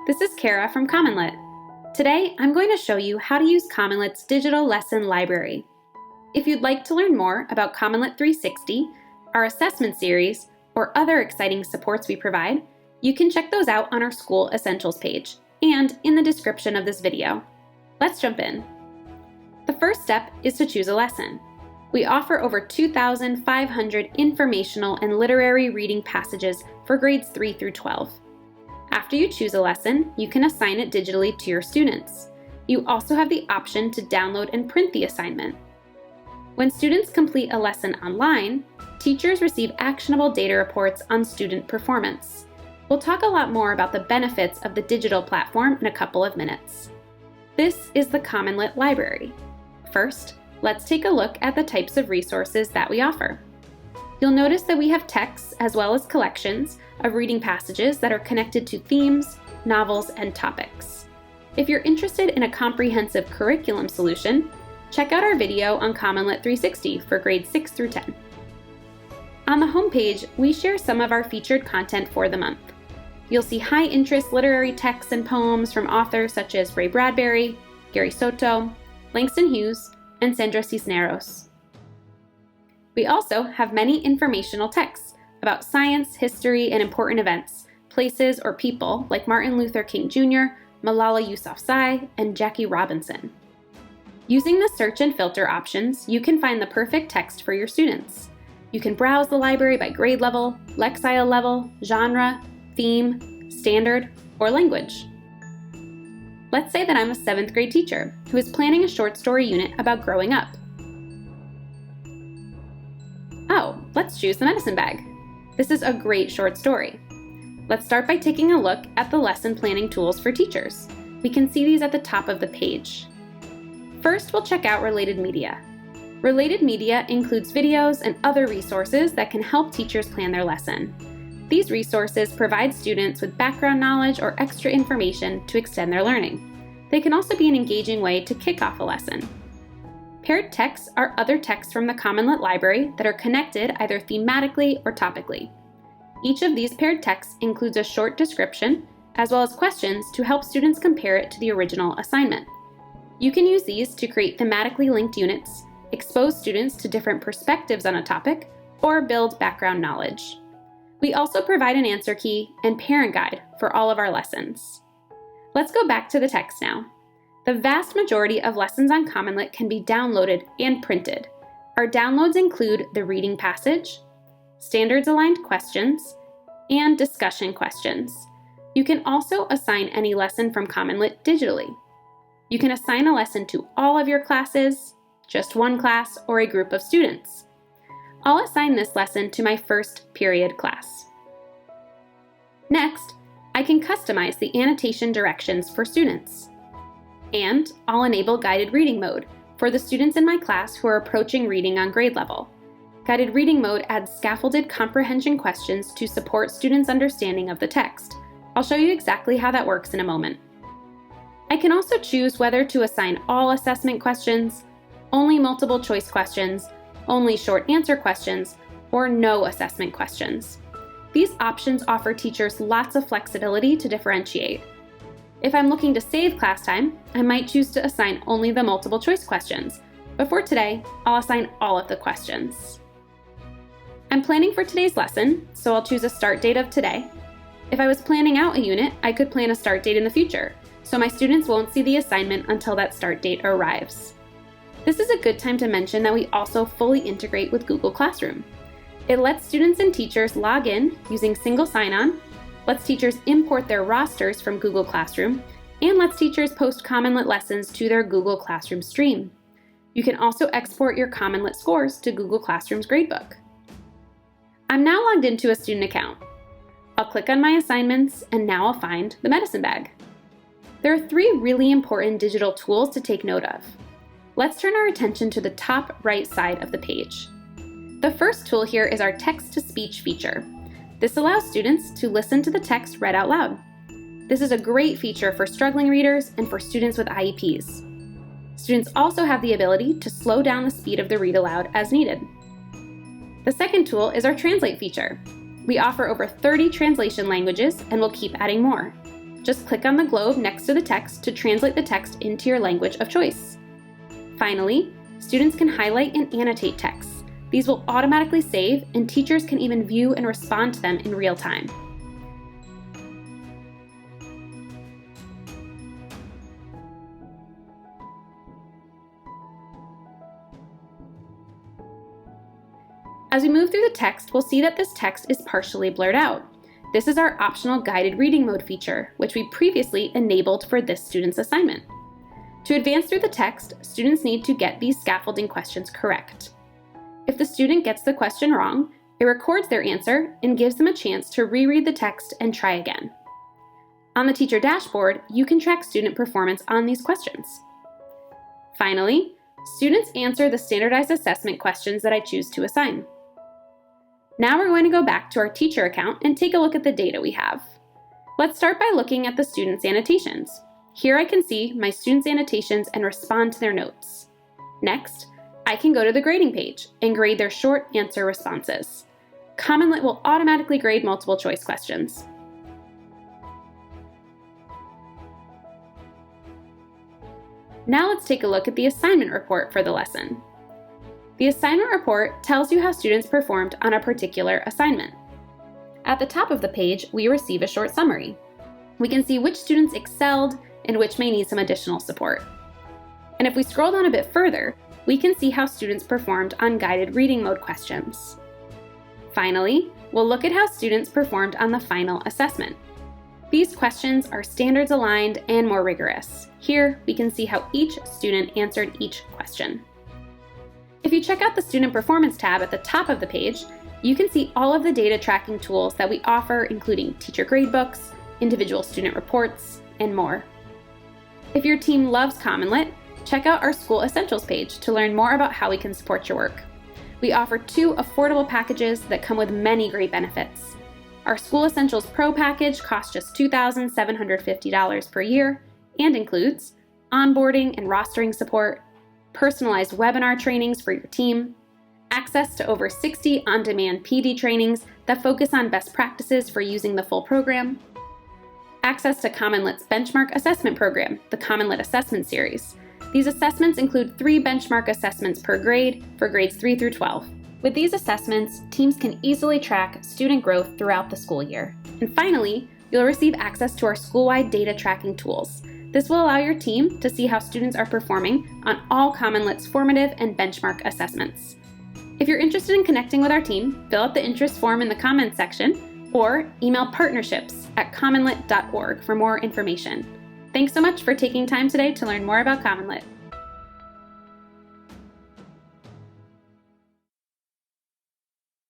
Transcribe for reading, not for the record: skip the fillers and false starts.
This is Kara from CommonLit. Today, I'm going to show you how to use CommonLit's digital lesson library. If you'd like to learn more about CommonLit 360, our assessment series, or other exciting supports we provide, you can check those out on our School Essentials page and in the description of this video. Let's jump in. The first step is to choose a lesson. We offer over 2,500 informational and literary reading passages for grades 3 through 12. After you choose a lesson, you can assign it digitally to your students. You also have the option to download and print the assignment. When students complete a lesson online, teachers receive actionable data reports on student performance. We'll talk a lot more about the benefits of the digital platform in a couple of minutes. This is the CommonLit library. First, let's take a look at the types of resources that we offer. You'll notice that we have texts as well as collections of reading passages that are connected to themes, novels, and topics. If you're interested in a comprehensive curriculum solution, check out our video on CommonLit 360 for grades 6 through 10. On the homepage, we share some of our featured content for the month. You'll see high-interest literary texts and poems from authors such as Ray Bradbury, Gary Soto, Langston Hughes, and Sandra Cisneros. We also have many informational texts about science, history, and important events, places, or people like Martin Luther King Jr., Malala Yousafzai, and Jackie Robinson. Using the search and filter options, you can find the perfect text for your students. You can browse the library by grade level, Lexile level, genre, theme, standard, or language. Let's say that I'm a 7th grade teacher who is planning a short story unit about growing up. Oh, let's choose the medicine bag. This is a great short story. Let's start by taking a look at the lesson planning tools for teachers. We can see these at the top of the page. First, we'll check out related media. Related media includes videos and other resources that can help teachers plan their lesson. These resources provide students with background knowledge or extra information to extend their learning. They can also be an engaging way to kick off a lesson. Paired texts are other texts from the CommonLit library that are connected either thematically or topically. Each of these paired texts includes a short description, as well as questions to help students compare it to the original assignment. You can use these to create thematically linked units, expose students to different perspectives on a topic, or build background knowledge. We also provide an answer key and parent guide for all of our lessons. Let's go back to the text now. The vast majority of lessons on CommonLit can be downloaded and printed. Our downloads include the reading passage, standards-aligned questions, and discussion questions. You can also assign any lesson from CommonLit digitally. You can assign a lesson to all of your classes, just one class, or a group of students. I'll assign this lesson to my first period class. Next, I can customize the annotation directions for students. And I'll enable guided reading mode for the students in my class who are approaching reading on grade level. Guided reading mode adds scaffolded comprehension questions to support students' understanding of the text. I'll show you exactly how that works in a moment. I can also choose whether to assign all assessment questions, only multiple choice questions, only short answer questions, or no assessment questions. These options offer teachers lots of flexibility to differentiate. If I'm looking to save class time, I might choose to assign only the multiple choice questions, but for today, I'll assign all of the questions. I'm planning for today's lesson, so I'll choose a start date of today. If I was planning out a unit, I could plan a start date in the future, so my students won't see the assignment until that start date arrives. This is a good time to mention that we also fully integrate with Google Classroom. It lets students and teachers log in using single sign-on, lets teachers import their rosters from Google Classroom, and lets teachers post CommonLit lessons to their Google Classroom stream. You can also export your CommonLit scores to Google Classroom's gradebook. I'm now logged into a student account. I'll click on my assignments, and now I'll find the medicine bag. There are 3 really important digital tools to take note of. Let's turn our attention to the top right side of the page. The first tool here is our text-to-speech feature. This allows students to listen to the text read out loud. This is a great feature for struggling readers and for students with IEPs. Students also have the ability to slow down the speed of the read aloud as needed. The second tool is our translate feature. We offer over 30 translation languages and will keep adding more. Just click on the globe next to the text to translate the text into your language of choice. Finally, students can highlight and annotate texts. These will automatically save, and teachers can even view and respond to them in real time. As we move through the text, we'll see that this text is partially blurred out. This is our optional guided reading mode feature, which we previously enabled for this student's assignment. To advance through the text, students need to get these scaffolding questions correct. If the student gets the question wrong, it records their answer and gives them a chance to reread the text and try again. On the teacher dashboard, you can track student performance on these questions. Finally, students answer the standardized assessment questions that I choose to assign. Now we're going to go back to our teacher account and take a look at the data we have. Let's start by looking at the students' annotations. Here I can see my students' annotations and respond to their notes. Next, I can go to the grading page and grade their short answer responses. CommonLit will automatically grade multiple choice questions. Now let's take a look at the assignment report for the lesson. The assignment report tells you how students performed on a particular assignment. At the top of the page, we receive a short summary. We can see which students excelled and which may need some additional support. And if we scroll down a bit further, we can see how students performed on guided reading mode questions. Finally, we'll look at how students performed on the final assessment. These questions are standards aligned and more rigorous. Here, we can see how each student answered each question. If you check out the Student Performance tab at the top of the page, you can see all of the data tracking tools that we offer, including teacher gradebooks, individual student reports, and more. If your team loves CommonLit, check out our School Essentials page to learn more about how we can support your work. We offer 2 affordable packages that come with many great benefits. Our School Essentials Pro package costs just $2,750 per year and includes onboarding and rostering support, personalized webinar trainings for your team, access to over 60 on-demand PD trainings that focus on best practices for using the full program, access to CommonLit's benchmark assessment program, the CommonLit Assessment Series. These assessments include 3 benchmark assessments per grade for grades 3 through 12. With these assessments, teams can easily track student growth throughout the school year. And finally, you'll receive access to our school-wide data tracking tools. This will allow your team to see how students are performing on all CommonLit's formative and benchmark assessments. If you're interested in connecting with our team, fill out the interest form in the comments section or email partnerships@commonlit.org for more information. Thanks so much for taking time today to learn more about CommonLit.